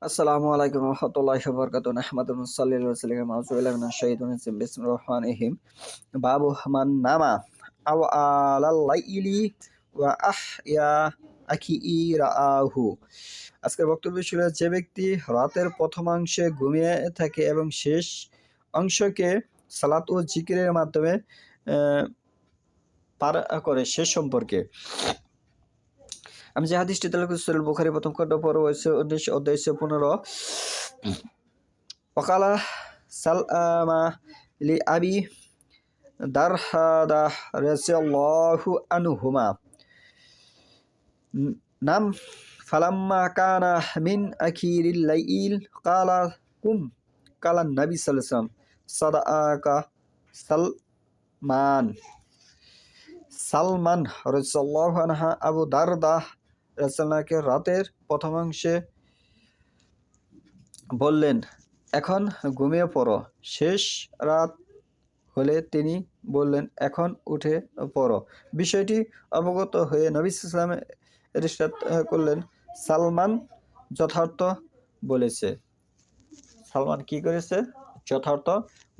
আসসালামু আলাইকুম রহমতুল্লাহি ওয়া বারাকাতুহু নাহমাদুহু ওয়া সাল্লি আলা রাসূলিহি মাউযু বিল্লাহি মিনাশ শাইতানির রাজিম বিসমিল্লাহির রহমানির রহিম বাবু মান নামা আও আলাল লাইলি ওয়া আহইয়া রাআহু। আজকের বক্তব্য ছিল যে ব্যক্তি রাতের প্রথমাংশে ঘুমিয়ে থাকে এবং শেষ অংশকে সালাত ও জিকিরের মাধ্যমে পার করে সে সম্পর্কে। আমি যে হাদিসটি তেলাওয়াত করেছি সহিহ বুখারী প্রথম খণ্ড পড়ব অধ্যায় 15 ওয়াকালা সালমা লিআবি দারদাহ রাদিয়াল্লাহু আনহুমা নাম ফালাম্মা কানা মিন আখিরিল লাইল ক্বালা কুম ক্বালা নবী সাল্লাল্লাহু আলাইহি ওয়াসাল্লাম সাদাকা সালমান রাদিয়াল্লাহু আনহু আবু দারদাহ রাসূলুল্লাহকে রাতের প্রথমাংশে বললেন, এখন ঘুমিয়ে পড়ো। শেষ রাত হলে তিনি বললেন, এখন উঠে পড়ো। বিষয়টি অবগত হয়ে নবী সাল্লাল্লাহু আলাইহি ওয়াসাল্লাম ইরশাদ করলেন, সালমান যথার্থ বলেছে। সালমান কি করেছে? যথার্থ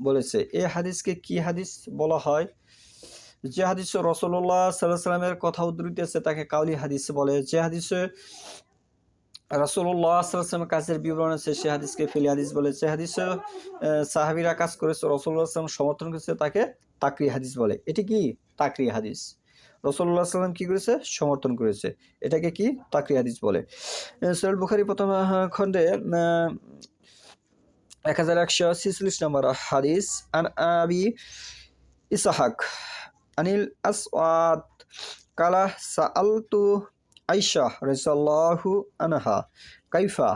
বলেছে। এই হাদিসকে কি হাদিস বলা হয়? যে হাদিসে রাসূলুল্লাহ সাল্লাল্লাহু আলাইহি ওয়াসাল্লামের কথা উদ্ধৃত আছে তাকে কাউলি হাদিস বলে। যে হাদিসে রাসূলুল্লাহ সাল্লাল্লাহু আলাইহি ওয়াসাল্লামের কাজের বিবরণ আছে সে হাদিসকে ফিলি হাদিস বলে। যে হাদিসে সাহাবীরা কাজ করেছে রাসূলুল্লাহ সাল্লাল্লাহু আলাইহি ওয়াসাল্লাম সমর্থন করেছে তাকে তাকরি হাদিস বলে। এটি কি? তাকরি হাদিস। রাসূলুল্লাহ সাল্লাল্লাহু আলাইহি ওয়াসাল্লাম কি করেছে? সমর্থন করেছে। এটাকে কি? তাকরি হাদিস বলে। সহিহ বুখারী প্রথম খণ্ডে 1146 নম্বর হাদিস আন আবি ইসহাক আনিল আসওয়াদ কালা সাআলতু আয়েশা রাদিয়াল্লাহু আনহা কাইফা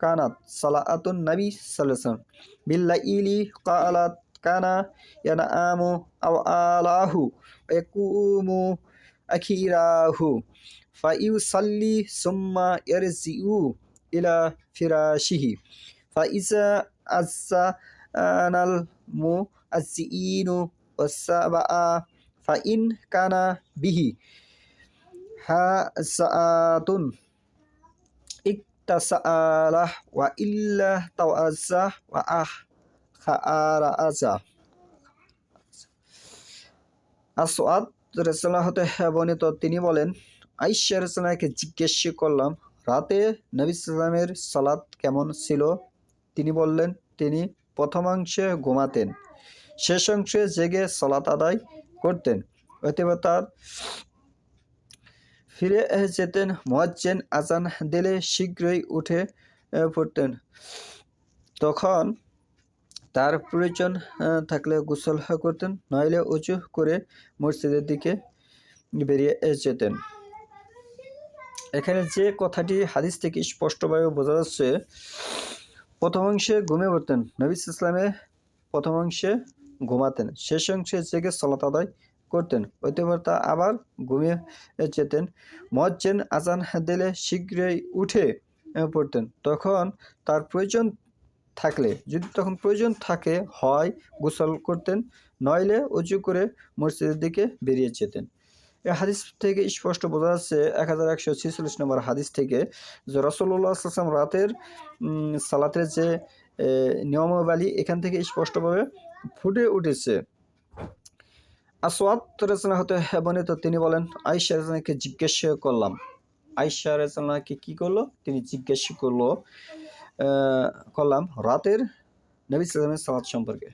কানাত সালাতুন নবী সাল্লাল্লাহু আলাইহি ওয়াসাল্লাম বিল-লাইলি ক্বালাত কানা ইয়ানামু আও আলাহু ওয়া ইয়াকুমু আখিরাহু ফায়ুসাল্লি সুম্মা ইয়ারজিউ ইলা ফিরাশিহি ফাইজা আযানাল মুআজ্জিনু ওয়াসসাবাআ ফাইন কানা বিহি হাসাতুন ইকতাসালাহ ওয়া ইল্লা তাওয়াজ্জা ওয়া খারাজা। আসওয়াদ রাদিয়াল্লাহু হতে বর্ণিত তিনি বলেন, আয়েশা রাদিয়াল্লাহুকে জিজ্ঞেস করলাম, রাতে নবী সাল্লাল্লাহু আলাইহি ওয়াসাল্লামের সালাত কেমন ছিল? তিনি বললেন, তিনি প্রথমাংশে ঘুমাতেন, শেষ অংশে জেগে সালাত আদায় করতেন। অতঃপর তার ফিরে যেতেন। মুয়াজ্জিন আজান দিলে শীঘ্রই উঠে পড়তেন। তখন তার প্রয়োজন থাকলে গোসল করতেন, নইলে ওযু করে মসজিদের দিকে বেরিয়ে যেতেন। এখানে যে কথাটি হাদিস থেকে স্পষ্টভাবে বোঝা যাচ্ছে, প্রথমাংশে ঘুমিয়ে পড়তেন নবী সাল্লাল্লাহু আলাইহি ওয়াসাল্লাম, প্রথমাংশে ঘুমাতেন, শেষ অংশে জেগে সালাত আদায় করতেন। অতঃপর তা আবার ঘুমিয়ে যেতেন। মুয়াজ্জিন আজান দিলে শীঘ্রই উঠে পড়তেন। তখন তার প্রয়োজন থাকলে, যদি তখন প্রয়োজন থাকে, হয় গোসল করতেন, নইলে ওযু করে মসজিদের দিকে বেরিয়ে যেতেন। এই হাদিস থেকে স্পষ্ট বোঝা যাচ্ছে 1146 নম্বর হাদিস থেকে যে রাসূলুল্লাহ সাল্লাল্লাহু আলাইহি ওয়াসাল্লাম রাতের সালাতের যে নিয়মাবলী এখান থেকে স্পষ্টভাবে ফুটে উঠেছে। আসওয়াদ রাদিয়াল্লাহু হতে বর্ণিত তিনি বলেন, আয়েশা রাদিয়াল্লাহুকে জিজ্ঞেস করলাম। আয়েশা রাদিয়াল্লাহুকে কি করলো? তিনি জিজ্ঞেস করলাম রাতের নবী সাল্লাল্লাহু আলাইহি ওয়াসাল্লামের সালাত সম্পর্কে।